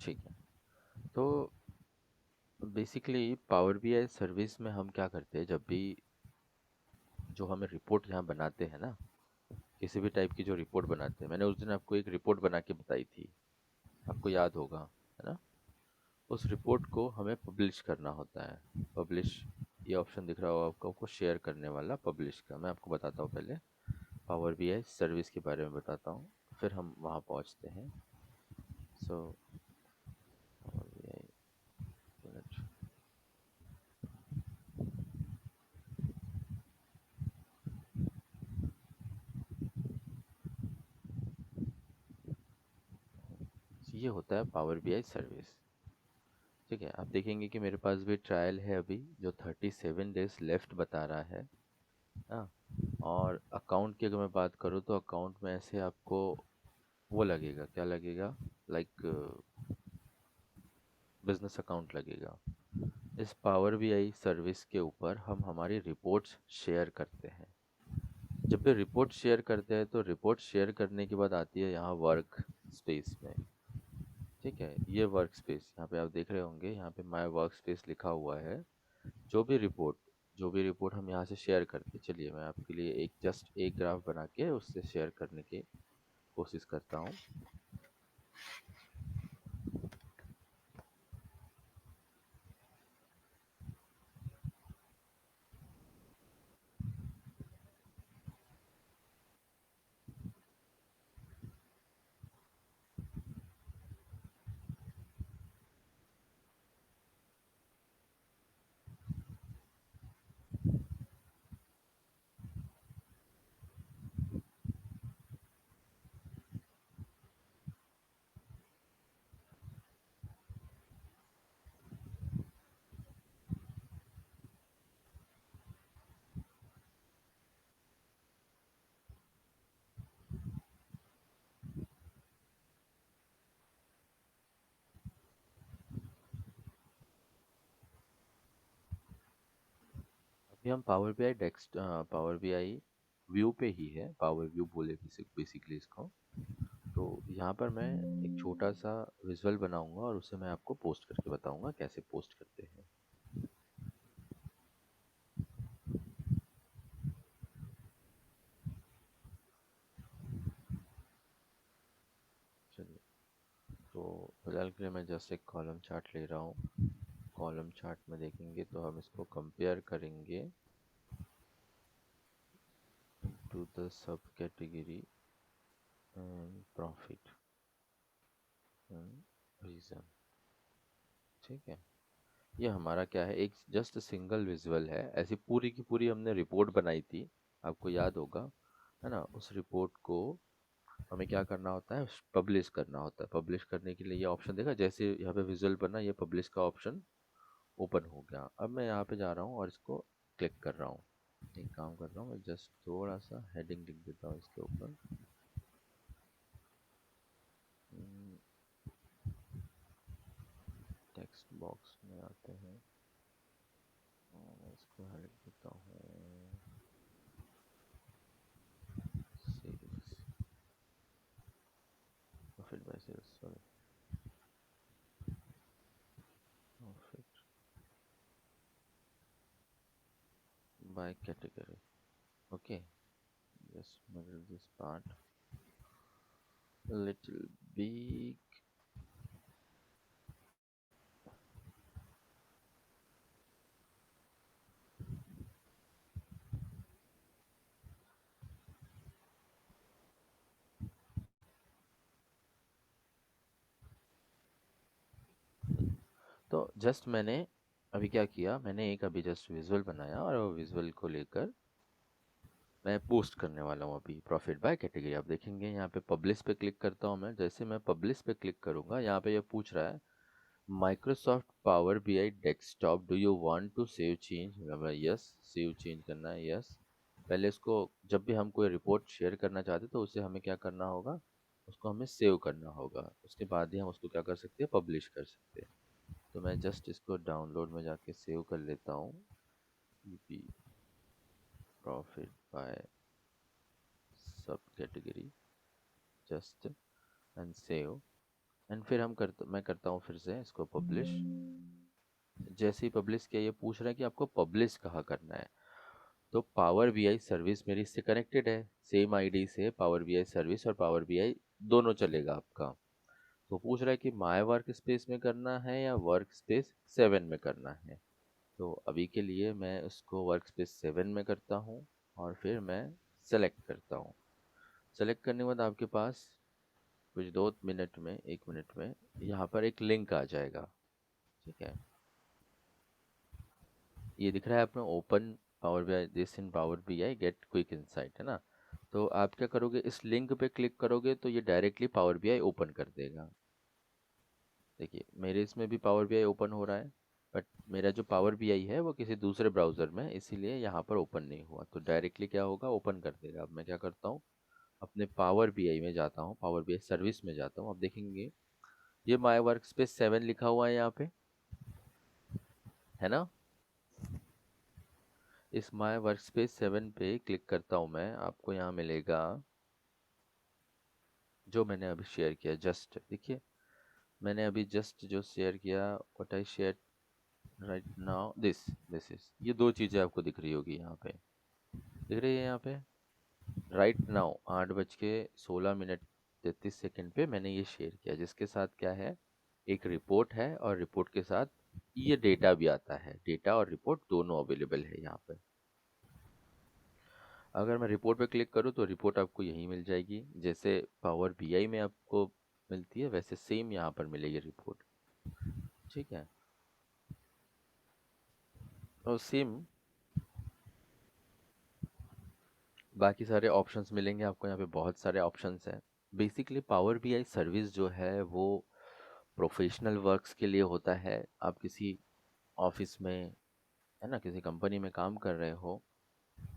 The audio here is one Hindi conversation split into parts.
ठीक है। तो बेसिकली पावर बीआई सर्विस में हम क्या करते हैं, जब भी जो हमें रिपोर्ट यहाँ बनाते हैं ना, किसी भी टाइप की जो रिपोर्ट बनाते हैं, मैंने उस दिन आपको एक रिपोर्ट बना के बताई थी, आपको याद होगा, है ना? उस रिपोर्ट को हमें पब्लिश करना होता है। पब्लिश, ये ऑप्शन दिख रहा होगा आपको शेयर करने वाला, पब्लिश का। मैं आपको बताता हूँ पहले, पावर बीआई सर्विस के बारे में बताता हूँ, फिर हम वहाँ पहुँचते हैं। सो पावर बीआई, ये होता है पावर बीआई सर्विस। ठीक है, आप देखेंगे कि मेरे पास भी ट्रायल है अभी, जो 37 डेज लेफ्ट बता रहा है। हाँ, और अकाउंट की अगर मैं बात करूँ तो अकाउंट में ऐसे आपको वो लगेगा, क्या लगेगा, लाइक बिजनेस अकाउंट लगेगा। इस पावर बीआई सर्विस के ऊपर हम हमारी रिपोर्ट्स शेयर करते हैं। जब भी रिपोर्ट शेयर करते हैं तो रिपोर्ट शेयर करने के बाद आती है यहाँ वर्क स्पेस में। ठीक है, ये वर्क स्पेस यहाँ पे आप देख रहे होंगे, यहाँ पे माय वर्क स्पेस लिखा हुआ है। जो भी रिपोर्ट हम यहाँ से शेयर करते, चलिए मैं आपके लिए एक जस्ट एक ग्राफ बना के उससे शेयर करने की कोशिश करता हूँ। अभी हम पावर बीआई व्यू पे ही है, पावर व्यू बोले बेसिकली इसको। तो यहाँ पर मैं एक छोटा सा विजुअल बनाऊंगा और उसे मैं आपको पोस्ट करके बताऊंगा कैसे पोस्ट करते हैं। चलिए, तो फिलहाल के लिए मैं जस्ट एक कॉलम चार्ट ले रहा हूँ। कॉलम चार्ट में देखेंगे तो हम इसको कंपेयर करेंगे to the sub category profit region. ठीक है, ये हमारा क्या है, एक जस्ट सिंगल विजुअल है। ऐसी पूरी की पूरी हमने रिपोर्ट बनाई थी, आपको याद होगा, है ना? उस रिपोर्ट को हमें क्या करना होता है, पब्लिश करना होता है। पब्लिश करने के लिए ये ऑप्शन देखा, जैसे यहाँ पे विजुअल बना, ये पब्लिश का ऑप्शन ओपन हो गया। अब मैं यहाँ पे जा रहा हूँ और इसको क्लिक कर रहा हूँ। एक काम कर रहा हूँ, मैं जस्ट थोड़ा सा हेडिंग लिख देता हूँ इसके ऊपर। टेक्स्ट बॉक्स में आते हैं और मैं इसको लिख देता हूँ sales, profit by sales, sorry, profit by category. Okay, just middle this part a little big. तो जस्ट मैंने अभी क्या किया, मैंने एक अभी जस्ट विजुअल बनाया और वो विजुअल को लेकर मैं पोस्ट करने वाला हूँ अभी, प्रॉफिट बाय कैटेगरी। आप देखेंगे यहाँ पे पब्लिश पे क्लिक करता हूँ मैं। जैसे मैं पब्लिश पे क्लिक करूँगा, यहाँ पे ये पूछ रहा है Microsoft power BI desktop, do you want to save change. Yes, save change करना है, यस। पहले इसको, जब भी हम कोई रिपोर्ट शेयर करना चाहते तो उसे हमें क्या करना होगा, उसको हमें सेव करना होगा। उसके बाद ही हम उसको क्या कर सकते हैं, पब्लिश कर सकते हैं। तो मैं जस्ट इसको डाउनलोड में जाके सेव कर लेता हूँ, यूपी प्रॉफिट बाय सब category, just and save. And फिर मैं करता हूँ फिर से इसको पब्लिश। जैसे ही पब्लिश किया ये पूछ रहा है कि आपको पब्लिश कहाँ करना है। तो पावर बीआई सर्विस मेरी इससे कनेक्टेड है, सेम आईडी से पावर बीआई सर्विस और पावर बीआई दोनों चलेगा आपका। तो पूछ रहा है कि माय वर्क स्पेस में करना है या वर्क स्पेस 7 में करना है। तो अभी के लिए मैं उसको वर्क स्पेस 7 में करता हूँ और फिर मैं सेलेक्ट करता हूँ। सेलेक्ट करने के बाद आपके पास कुछ 2 मिनट में 1 मिनट में यहाँ पर एक लिंक आ जाएगा। ठीक है, ये दिख रहा है आपने, open power B I this in power B I get quick insight, है ना। तो आप क्या करोगे, इस लिंक पे क्लिक करोगे तो ये directly power B I open कर देगा। देखिए मेरे इसमें भी पावर बी आई ओपन हो रहा है, बट मेरा जो पावर बी आई है वो किसी दूसरे ब्राउज़र में है, इसीलिए यहाँ पर ओपन नहीं हुआ। तो डायरेक्टली क्या होगा, ओपन कर देगा। अब मैं क्या करता हूँ, अपने पावर बी आई में जाता हूँ, पावर बी आई सर्विस में जाता हूँ। अब देखेंगे ये माई वर्क स्पेस 7 लिखा हुआ है यहाँ पे, है ना। इस माई वर्क स्पेस 7 पे क्लिक करता हूँ मैं, आपको यहाँ मिलेगा जो मैंने अभी शेयर किया। जस्ट देखिए, मैंने अभी जस्ट जो शेयर किया, what I share right now, this is, ये दो चीज़ें आपको दिख रही होगी यहाँ पे, दिख रही है यहाँ पे। राइट नाउ 8:16 मिनट 33 सेकंड पे मैंने ये शेयर किया, जिसके साथ क्या है, एक रिपोर्ट है और रिपोर्ट के साथ ये डेटा भी आता है। डेटा और रिपोर्ट दोनों अवेलेबल है यहाँ पे। अगर मैं रिपोर्ट पे क्लिक करूँ तो रिपोर्ट आपको यहीं मिल जाएगी, जैसे पावर बीआई में आपको मिलती है वैसे सेम यहाँ पर मिलेगी रिपोर्ट। ठीक है, और सेम बाकी सारे ऑप्शंस मिलेंगे आपको यहाँ पे, बहुत सारे ऑप्शंस हैं। बेसिकली पावर बीआई सर्विस जो है वो प्रोफेशनल वर्क्स के लिए होता है। आप किसी ऑफिस में, है ना, किसी कंपनी में काम कर रहे हो,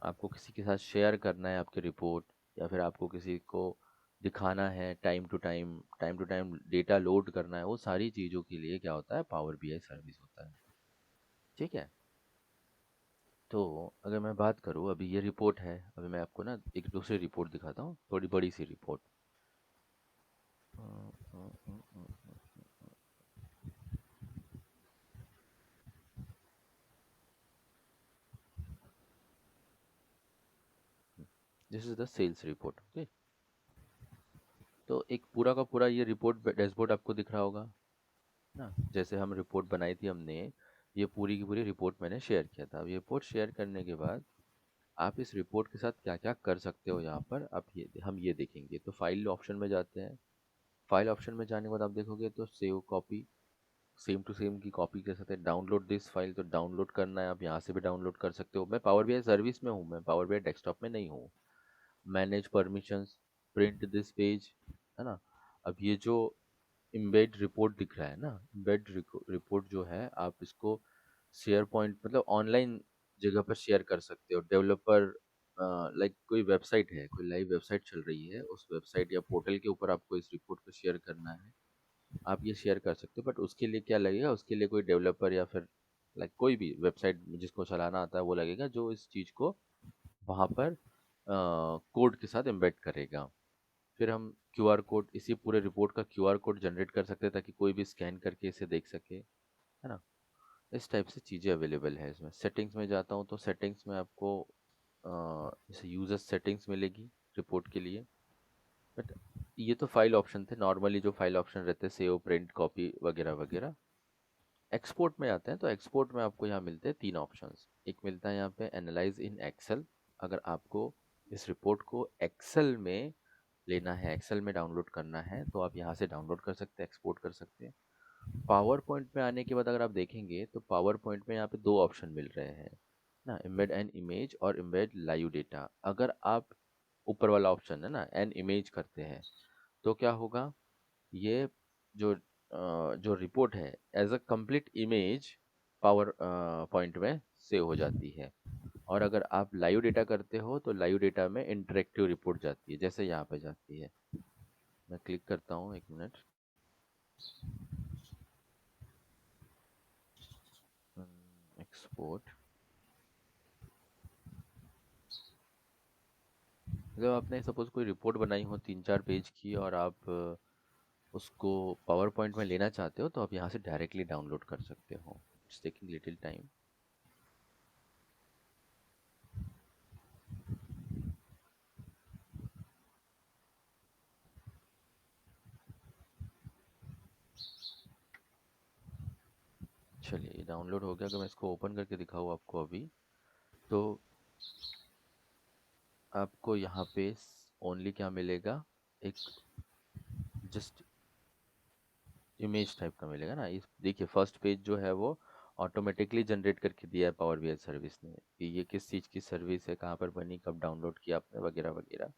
आपको किसी के साथ शेयर करना है आपकी रिपोर्ट, या फिर आपको किसी को दिखाना है time to time data load करना है, वो सारी चीज़ों के लिए क्या होता है, पावर बीआई सर्विस होता है। ठीक है, तो अगर मैं बात करूँ, अभी ये रिपोर्ट है, अभी मैं आपको ना एक दूसरी रिपोर्ट दिखाता हूँ, थोड़ी बड़ी सी report. This is the sales report. Okay, तो एक पूरा का पूरा ये रिपोर्ट डैशबोर्ड आपको दिख रहा होगा ना। जैसे हम रिपोर्ट बनाई थी हमने, ये पूरी की पूरी रिपोर्ट मैंने शेयर किया था। अब ये रिपोर्ट शेयर करने के बाद आप इस रिपोर्ट के साथ क्या क्या कर सकते हो यहाँ पर, आप ये हम ये देखेंगे। तो फाइल ऑप्शन में जाते हैं। फाइल ऑप्शन में जाने के बाद आप देखोगे तो save copy, same to same की कॉपी कर सकते हैं। डाउनलोड दिस फाइल, तो डाउनलोड करना है आप यहाँ से भी डाउनलोड कर सकते हो। मैं पावर बीआई सर्विस में हूँ, मैं पावर बीआई डेस्कटॉप में नहीं हूँ। Manage permissions, print this page, है ना। अब ये जो इम्बेड रिपोर्ट दिख रहा है ना, इम्बेड रिपोर्ट जो है, आप इसको शेयर पॉइंट मतलब ऑनलाइन जगह पर शेयर कर सकते हो। डेवलपर लाइक कोई वेबसाइट है, कोई लाइव वेबसाइट चल रही है, उस वेबसाइट या पोर्टल के ऊपर आपको इस रिपोर्ट को शेयर करना है, आप ये शेयर कर सकते हो। बट उसके लिए क्या लगेगा, उसके लिए कोई डेवलपर या फिर लाइक कोई भी वेबसाइट जिसको चलाना आता है वो लगेगा, जो इस चीज़ को वहाँ पर कोड के साथ एम्बेड करेगा। फिर हम क्यूआर कोड, इसी पूरे रिपोर्ट का क्यूआर कोड जनरेट कर सकते हैं ताकि कोई भी स्कैन करके इसे देख सके, है ना। इस टाइप से चीज़ें अवेलेबल है इसमें। सेटिंग्स में जाता हूँ तो सेटिंग्स में आपको जैसे यूज़र सेटिंग्स मिलेगी रिपोर्ट के लिए। बट ये तो फाइल ऑप्शन थे, नॉर्मली जो फाइल ऑप्शन रहते हैं, सेव, प्रिंट, कॉपी वगैरह वगैरह। एक्सपोर्ट में आते हैं तो एक्सपोर्ट में आपको यहाँ मिलते हैं 3 ऑप्शंस। एक मिलता है यहाँ पे एनालाइज इन एक्सेल, अगर आपको इस रिपोर्ट को एक्सेल में लेना है, एक्सेल में डाउनलोड करना है, तो आप यहाँ से डाउनलोड कर सकते हैं, एक्सपोर्ट कर सकते हैं। पावर पॉइंट में आने के बाद अगर आप देखेंगे तो पावर पॉइंट में यहाँ पे 2 ऑप्शन मिल रहे हैं ना, एम्बेड एन इमेज और एम्बेड लाइव डेटा। अगर आप ऊपर वाला ऑप्शन है ना, एन इमेज करते हैं, तो क्या होगा, ये जो रिपोर्ट है as a complete image PowerPoint में सेव हो जाती है। और अगर आप लाइव डेटा करते हो तो लाइव डेटा में इंटरेक्टिव रिपोर्ट जाती है, जैसे यहाँ पे जाती है। मैं क्लिक करता हूँ, 1 मिनट। एक्सपोर्ट, जब आपने सपोज कोई रिपोर्ट बनाई हो 3-4 पेज की, और आप उसको पावर पॉइंट में लेना चाहते हो तो आप यहाँ से डायरेक्टली डाउनलोड कर सकते हो। It's taking little time. चलिए डाउनलोड हो गया। अगर मैं इसको ओपन करके दिखाऊँ आपको अभी, तो आपको यहाँ पे ओनली क्या मिलेगा, एक जस्ट इमेज टाइप का मिलेगा ना। इस देखिए फर्स्ट पेज जो है वो ऑटोमेटिकली जनरेट करके दिया है पावर बीआई सर्विस ने कि ये किस चीज़ की सर्विस है, कहाँ पर बनी, कब डाउनलोड किया आपने, वगैरह वगैरह।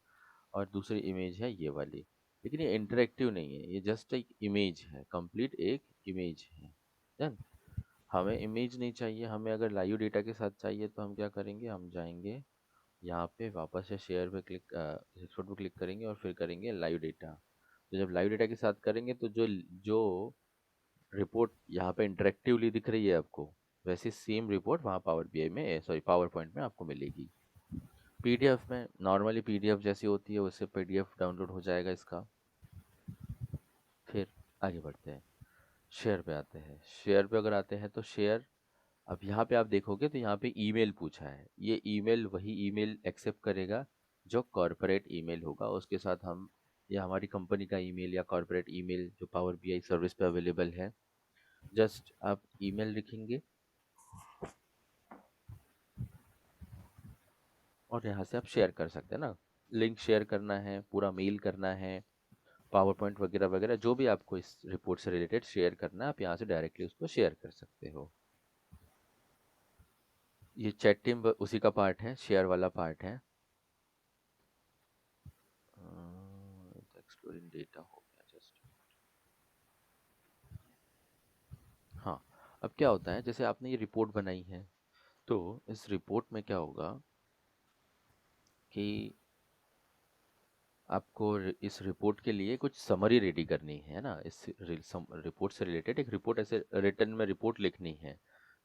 और दूसरी इमेज है ये वाली, लेकिन ये इंटरेक्टिव नहीं है, ये जस्ट एक इमेज है, कंप्लीट एक इमेज है। डन। हमें इमेज नहीं चाहिए, हमें अगर लाइव डेटा के साथ चाहिए तो हम क्या करेंगे, हम जाएंगे यहाँ पे वापस से शेयर पे क्लिक, एक्सपोर्ट पे क्लिक करेंगे और फिर करेंगे लाइव डेटा। तो जब लाइव डेटा के साथ करेंगे तो जो जो रिपोर्ट यहाँ पे इंटरेक्टिवली दिख रही है आपको, वैसी सेम रिपोर्ट वहाँ पावर बीआई में, सॉरी पावर पॉइंट में आपको मिलेगी। पीडीएफ में नॉर्मली पीडीएफ जैसी होती है उससे पीडीएफ डाउनलोड हो जाएगा इसका। फिर आगे बढ़ते हैं, शेयर पे आते हैं। शेयर पे अगर आते हैं तो शेयर, अब यहाँ पे आप देखोगे तो यहाँ पे ईमेल पूछा है। ये ईमेल वही ईमेल एक्सेप्ट करेगा जो कॉर्पोरेट ईमेल होगा, उसके साथ हम या हमारी कंपनी का ईमेल या कॉर्पोरेट ईमेल जो पावर बीआई सर्विस पे अवेलेबल है, जस्ट आप ईमेल लिखेंगे और यहाँ से आप शेयर कर सकते हैं ना। लिंक शेयर करना है, पूरा मेल करना है, पावर पॉइंट वगैरह वगैरह जो भी आपको इस रिपोर्ट से रिलेटेड शेयर करना है, आप यहाँ से डायरेक्टली उसको शेयर कर सकते हो। ये चैट टीम उसी का पार्ट है, शेयर वाला पार्ट है। एक्सप्लोरिंग डेटा हो गया जस्ट। हाँ, अब क्या होता है, जैसे आपने ये रिपोर्ट बनाई है, तो इस रिपोर्ट में क्या होगा कि आपको इस रिपोर्ट के लिए कुछ समरी रेडी करनी है ना। इस रिपोर्ट से रिलेटेड एक रिपोर्ट ऐसे रिटर्न में रिपोर्ट लिखनी है।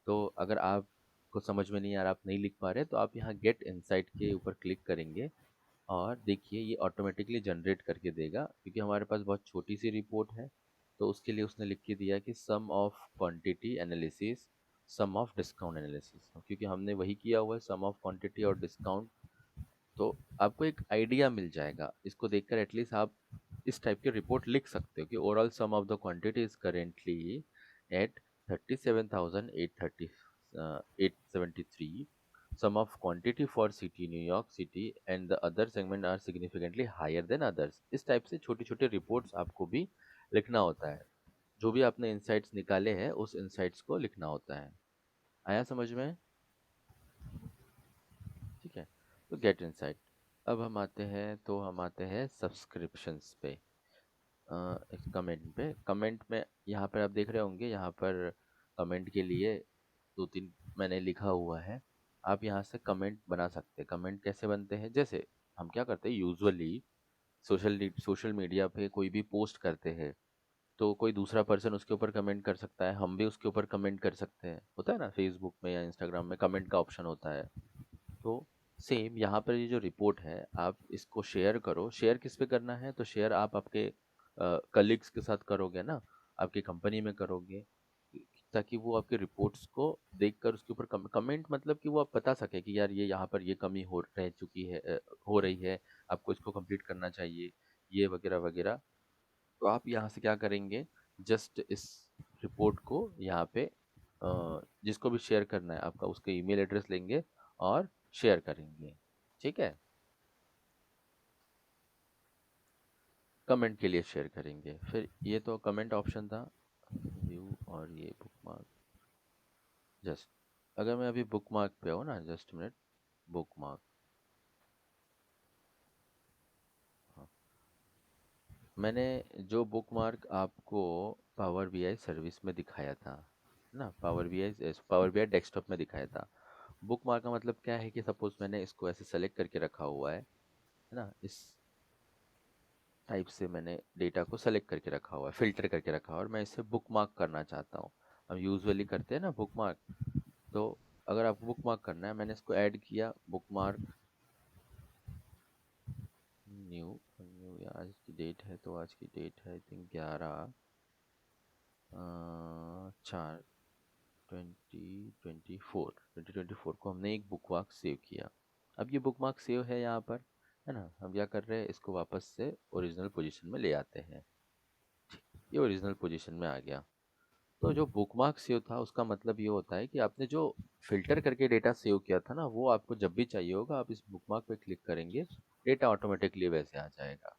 तो अगर आपको समझ में नहीं आ रहा, आप नहीं लिख पा रहे, तो आप यहाँ गेट इनसाइट के ऊपर क्लिक करेंगे और देखिए ये ऑटोमेटिकली जनरेट करके देगा, क्योंकि हमारे पास बहुत छोटी सी रिपोर्ट है। तो उसके लिए उसने लिख के दिया कि sum of quantity analysis, sum of discount analysis, क्योंकि हमने वही किया हुआ है, सम ऑफ क्वांटिटी और डिस्काउंट। तो आपको एक आइडिया मिल जाएगा, इसको देखकर एटलीस्ट आप इस टाइप की रिपोर्ट लिख सकते हो कि overall sum of the quantity is currently at 37,830 873, sum of quantity for city New York city and the other segment are significantly higher than others. इस टाइप से छोटी छोटी रिपोर्ट्स आपको भी लिखना होता है। जो भी आपने इंसाइट्स निकाले हैं उस इंसाइट्स को लिखना होता है। आया समझ में? ठीक है, तो गेट इनसाइट। अब हम आते हैं, तो हम आते हैं सब्सक्रिप्शंस पे, कमेंट पे। कमेंट में यहाँ पर आप देख रहे होंगे, यहाँ पर कमेंट के लिए दो तीन मैंने लिखा हुआ है। आप यहाँ से कमेंट बना सकते हैं। कमेंट कैसे बनते हैं, जैसे हम क्या करते हैं यूजुअली सोशल मीडिया पे कोई भी पोस्ट करते हैं, तो कोई दूसरा पर्सन उसके ऊपर कमेंट कर सकता है, हम भी उसके ऊपर कमेंट कर सकते हैं, होता है ना। फेसबुक में या इंस्टाग्राम में कमेंट का ऑप्शन होता है। तो सेम यहाँ पर ये जो रिपोर्ट है, आप इसको शेयर करो। शेयर किस पे करना है, तो शेयर आप आपके कलीग्स के साथ करोगे ना, आपकी कंपनी में करोगे, ताकि वो आपके रिपोर्ट्स को देखकर उसके ऊपर कमेंट, मतलब कि वो आप बता सके कि यार ये यहाँ पर ये कमी हो रह चुकी है, हो रही है, आपको इसको कंप्लीट करना चाहिए, ये वगैरह वगैरह। तो आप यहाँ से क्या करेंगे, जस्ट इस रिपोर्ट को यहाँ पे जिसको भी शेयर करना है आपका, उसका ईमेल एड्रेस लेंगे और शेयर करेंगे। ठीक है, कमेंट के लिए शेयर करेंगे। फिर ये तो कमेंट ऑप्शन था, व्यू और ये बुकमार्क। जस्ट अगर मैं अभी बुकमार्क पे हूँ ना, जस्ट मिनट, बुकमार्क। हाँ, मैंने जो बुकमार्क आपको पावर बीआई सर्विस में दिखाया था ना, पावर बीआई डेस्कटॉप में दिखाया था। बुकमार्क का मतलब क्या है कि सपोज मैंने इसको ऐसे सेलेक्ट करके रखा हुआ है ना, इस टाइप से मैंने डेटा को सेलेक्ट करके रखा हुआ है, फिल्टर करके रखा हुआ है, और मैं इसे बुकमार्क करना चाहता हूँ। हम यूजुअली करते हैं ना बुकमार्क। तो अगर आपको बुकमार्क करना है, मैंने इसको ऐड किया बुकमार्क, न्यू न्यू गया, आज की डेट है तो आज की डेट है आई थिंक 11 4 2024 को हमने एक बुक मार्क सेव किया। अब ये बुक मार्क सेव है यहाँ पर, है ना। हम क्या कर रहे हैं, इसको वापस से ओरिजिनल पोजीशन में ले आते हैं। ये ओरिजिनल पोजीशन में आ गया। तो जो बुकमार्क सेव था उसका मतलब ये होता है कि आपने जो फिल्टर करके डेटा सेव किया था ना, वो आपको जब भी चाहिए होगा आप इस बुकमार्क पे क्लिक करेंगे, डेटा ऑटोमेटिकली वैसे आ जाएगा।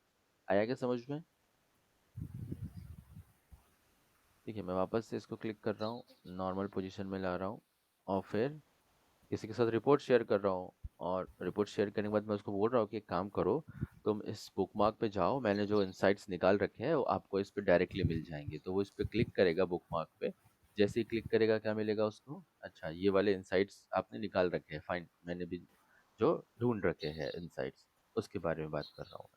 आया क्या समझ में? ठीक है, मैं वापस से इसको क्लिक कर रहा हूँ, नॉर्मल पोजीशन में ला रहा हूँ और फिर किसी के साथ रिपोर्ट शेयर कर रहा हूँ। और रिपोर्ट शेयर करने के बाद मैं उसको बोल रहा हूँ कि एक काम करो, तुम इस बुकमार्क पे जाओ, मैंने जो इंसाइट्स निकाल रखे हैं वो आपको इस पे डायरेक्टली मिल जाएंगे। तो वो इस पे क्लिक करेगा बुकमार्क पे। जैसे ही क्लिक करेगा क्या मिलेगा उसको, अच्छा ये वाले इंसाइट्स आपने निकाल रखे हैं, फाइन, मैंने भी जो ढूंढ रखे हैं इंसाइट्स उसके बारे में बात कर रहा हूँ।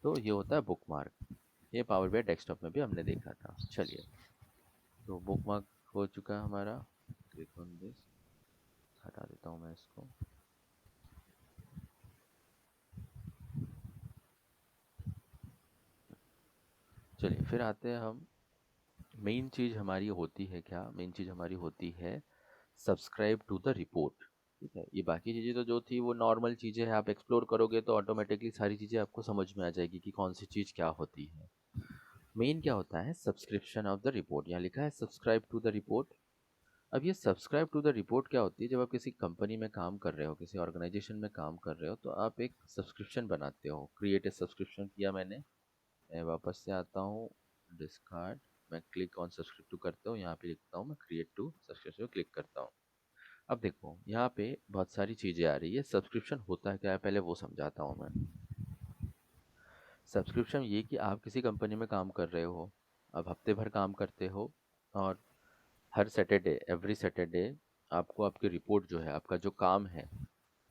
तो ये होता है बुकमार्क। ये पावर BI डेस्कटॉप में भी हमने देखा था। चलिए, तो बुकमार्क हो चुका है हमारा। क्लिक ऑन दिस, हटा देता हूँ मैं इसको। चलिए फिर आते हैं हम, मेन चीज़ हमारी होती है क्या, मेन चीज़ हमारी होती है सब्सक्राइब टू द रिपोर्ट। ठीक है, ये बाकी चीज़ें तो जो थी वो नॉर्मल चीज़ें हैं, आप एक्सप्लोर करोगे तो ऑटोमेटिकली सारी चीज़ें आपको समझ में आ जाएगी कि कौन सी चीज़ क्या होती है। मेन क्या होता है, सब्सक्रिप्शन ऑफ द रिपोर्ट। यहाँ लिखा है सब्सक्राइब टू द रिपोर्ट। अब ये सब्सक्राइब टू द रिपोर्ट क्या होती है, जब आप किसी कंपनी में काम कर रहे हो, किसी ऑर्गेनाइजेशन में काम कर रहे हो, तो आप एक सब्सक्रिप्शन बनाते हो। क्रिएट ए सब्सक्रिप्शन किया मैंने, मैं वापस से आता हूँ, डिस्कार्ड, मैं क्लिक ऑन सब्सक्राइब टू करता हूँ, यहाँ पे लिखता हूँ मैं क्रिएट टू सब्सक्रिप्शन, क्लिक करता हूँ। अब देखो यहाँ पे बहुत सारी चीज़ें आ रही है। सब्सक्रिप्शन होता है क्या है, पहले वो समझाता हूँ मैं। सब्सक्रिप्शन ये कि आप किसी कंपनी में काम कर रहे हो, अब हफ्ते भर काम करते हो, और हर सैटरडे, एवरी सैटरडे आपको आपकी रिपोर्ट जो है, आपका जो काम है,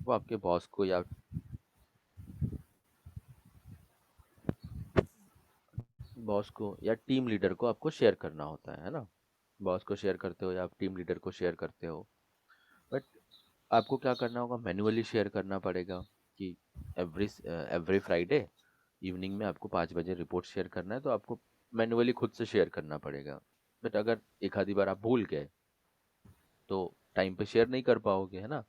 वो आपके बॉस को या टीम लीडर को आपको शेयर करना होता है ना। बॉस को शेयर करते हो या आप टीम लीडर को शेयर करते हो। बट आपको क्या करना होगा, मैन्युअली शेयर करना पड़ेगा कि एवरी एवरी फ्राइडे इवनिंग में आपको 5 बजे रिपोर्ट शेयर करना है, तो आपको मैन्युअली खुद से शेयर करना पड़ेगा। बट अगर एक आधी बार आप भूल गए तो टाइम पे शेयर नहीं कर पाओगे, है ना।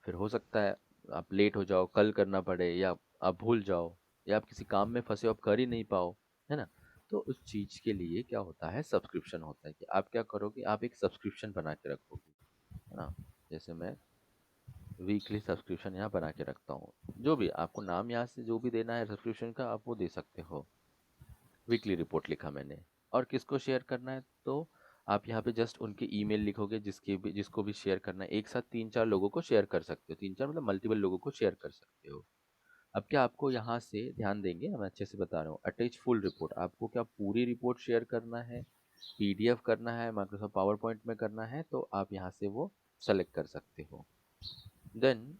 फिर हो सकता है आप लेट हो जाओ, कल करना पड़े, या आप भूल जाओ, या आप किसी काम में फंसे हो, आप कर ही नहीं पाओ, है ना। तो उस चीज़ के लिए क्या होता है, सब्सक्रिप्शन होता है कि आप क्या करोगे, आप एक सब्सक्रिप्शन बना के रखोगे, है ना। जैसे मैं वीकली सब्सक्रिप्शन यहाँ बना के रखता हूँ। जो भी आपको नाम यहाँ से जो भी देना है सब्सक्रिप्शन का, आप वो दे सकते हो। वीकली रिपोर्ट लिखा मैंने, और किसको शेयर करना है, तो आप यहाँ पे जस्ट उनके ईमेल लिखोगे, जिसको भी शेयर करना है। एक साथ 3-4 लोगों को शेयर कर सकते हो, 3-4 मतलब मल्टीपल लोगों को शेयर कर सकते हो। अब क्या आपको यहाँ से ध्यान देंगे, मैं अच्छे से बता रहा हूँ, अटैच फुल रिपोर्ट, आपको क्या पूरी रिपोर्ट शेयर करना है, PDF करना है, माइक्रोसॉफ्ट पावर पॉइंट में करना है, तो आप यहाँ से वो सेलेक्ट कर सकते हो। देन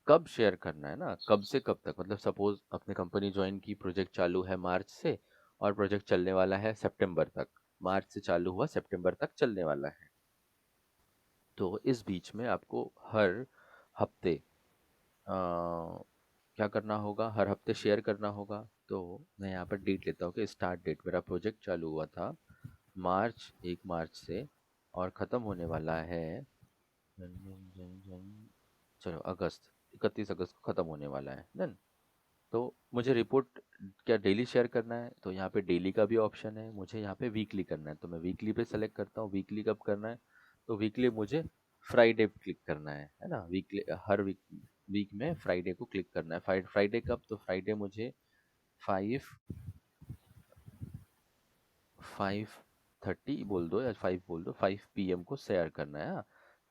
कब शेयर करना है ना, कब से कब तक, मतलब सपोज अपने कंपनी ज्वाइन की, प्रोजेक्ट चालू है मार्च से और प्रोजेक्ट चलने वाला है सितंबर तक। मार्च से चालू हुआ, सितंबर तक चलने वाला है। तो इस बीच में आपको हर हफ्ते क्या करना होगा, हर हफ्ते शेयर करना होगा। तो मैं यहाँ पर डेट लेता हूँ कि स्टार्ट डेट, मेरा प्रोजेक्ट चालू हुआ था मार्च 1 मार्च से और ख़त्म होने वाला है चलो अगस्त, 31 अगस्त को ख़त्म होने वाला है डन। तो मुझे रिपोर्ट क्या डेली शेयर करना है, तो यहाँ पे डेली का भी ऑप्शन है। मुझे यहाँ पे वीकली करना है, तो मैं वीकली पे सेलेक्ट करता हूँ। वीकली कब करना है, तो वीकली मुझे फ्राइडे पे क्लिक करना है ना। वीकली हर वीक में फ्राइडे को क्लिक करना है। फ्राइडे कब, तो फ्राइडे मुझे 5:30 बोल दो या 5 बोल दो, 5 PM को शेयर करना है।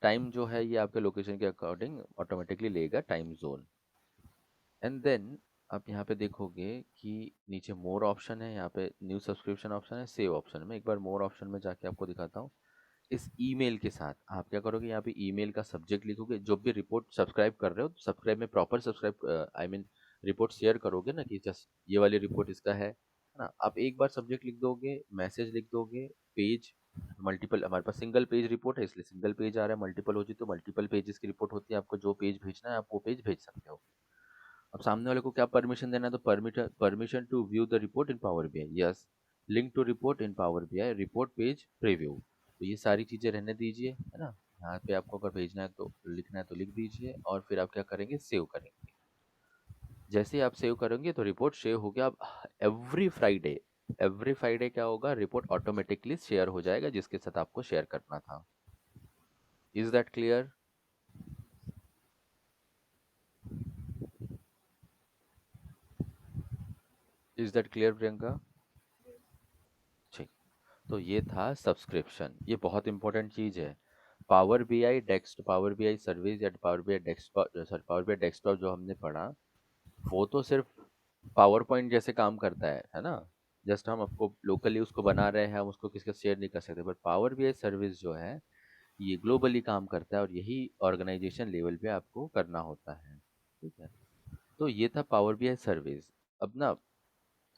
टाइम जो है ये आपके लोकेशन के अकॉर्डिंग ऑटोमेटिकली लेगा टाइम जोन। एंड देन आप यहाँ पे देखोगे कि नीचे मोर ऑप्शन है, यहाँ पे न्यू सब्सक्रिप्शन ऑप्शन है, सेव ऑप्शन में। एक बार मोर ऑप्शन में जाके आपको दिखाता हूँ। इस ईमेल के साथ आप क्या करोगे, यहाँ पे ईमेल का सब्जेक्ट लिखोगे। जो भी रिपोर्ट सब्सक्राइब कर रहे हो, सब्सक्राइब में proper subscribe I mean report share करोगे ना, कि जस्ट ये वाली रिपोर्ट इसका है ना। आप एक बार सब्जेक्ट लिख दोगे, मैसेज लिख दोगे, पेज मल्टीपल, हमारे पास सिंगल पेज रिपोर्ट है इसलिए सिंगल पेज आ रहा है, मल्टीपल हो जी तो मल्टीपल पेजेस की रिपोर्ट होती है। आपको जो पेज भेजना है आप वो पेज भेज सकते हो। अब सामने वाले को क्या परमिशन देना है, तो permission to view the report in power BI, yes. Link to report in power BI, report page preview, तो ये सारी चीजें रहने दीजिए, है ना। यहाँ पे आपको अगर भेजना है तो लिखना है तो लिख दीजिए, और फिर आप क्या करेंगे, सेव करेंगे। जैसे ही आप सेव करेंगे तो रिपोर्ट सेव हो गया। अब एवरी फ्राइडे क्या होगा, रिपोर्ट ऑटोमेटिकली शेयर हो जाएगा जिसके साथ आपको शेयर करना था। Is that clear? Is that clear Priyanka? ठीक। तो ये था सब्सक्रिप्शन, ये बहुत इंपॉर्टेंट चीज है। पावर बीआई सर्विस या power BI desktop, sorry power BI desktop जो हमने पढ़ा, वो तो सिर्फ पावर पॉइंट जैसे काम करता है ना। जस्ट हम आपको लोकली उसको बना रहे हैं, हम उसको किसी के शेयर नहीं कर सकते, बट पावर बीआई सर्विस जो है ये ग्लोबली काम करता है, और यही ऑर्गेनाइजेशन लेवल पे आपको करना होता है। ठीक है, तो ये था पावर बीआई सर्विस। अब ना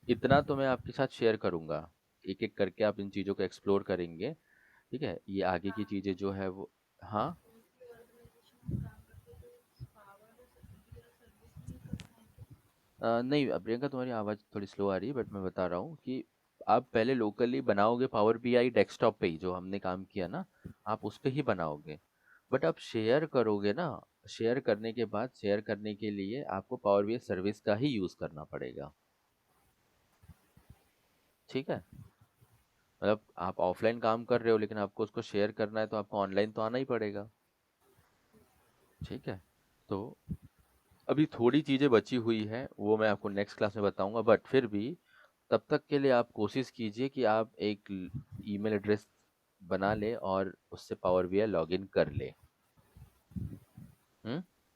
इतना तो मैं आपके साथ शेयर करूंगा, एक एक करके आप इन चीज़ों को एक्सप्लोर करेंगे। ठीक है, ये आगे की चीज़ें जो है वो। हाँ। नहीं प्रियंका, तुम्हारी आवाज़ थोड़ी स्लो आ रही है, बट मैं बता रहा हूँ कि आप पहले लोकली बनाओगे पावर बीआई डेस्कटॉप पे ही, जो हमने काम किया ना, आप उस पे ही बनाओगे। बट आप शेयर करोगे ना, शेयर करने के बाद शेयर करने के लिए आपको पावर बीआई सर्विस का ही यूज़ करना पड़ेगा। ठीक है, मतलब आप ऑफलाइन काम कर रहे हो लेकिन आपको उसको शेयर करना है, तो आपको ऑनलाइन तो आना ही पड़ेगा। ठीक है, तो अभी थोड़ी चीज़ें बची हुई हैं, वो मैं आपको नेक्स्ट क्लास में बताऊंगा, बट फिर भी तब तक के लिए आप कोशिश कीजिए कि आप एक ईमेल एड्रेस बना ले और उससे पावर बीआई लॉगिन कर ले। हम्म।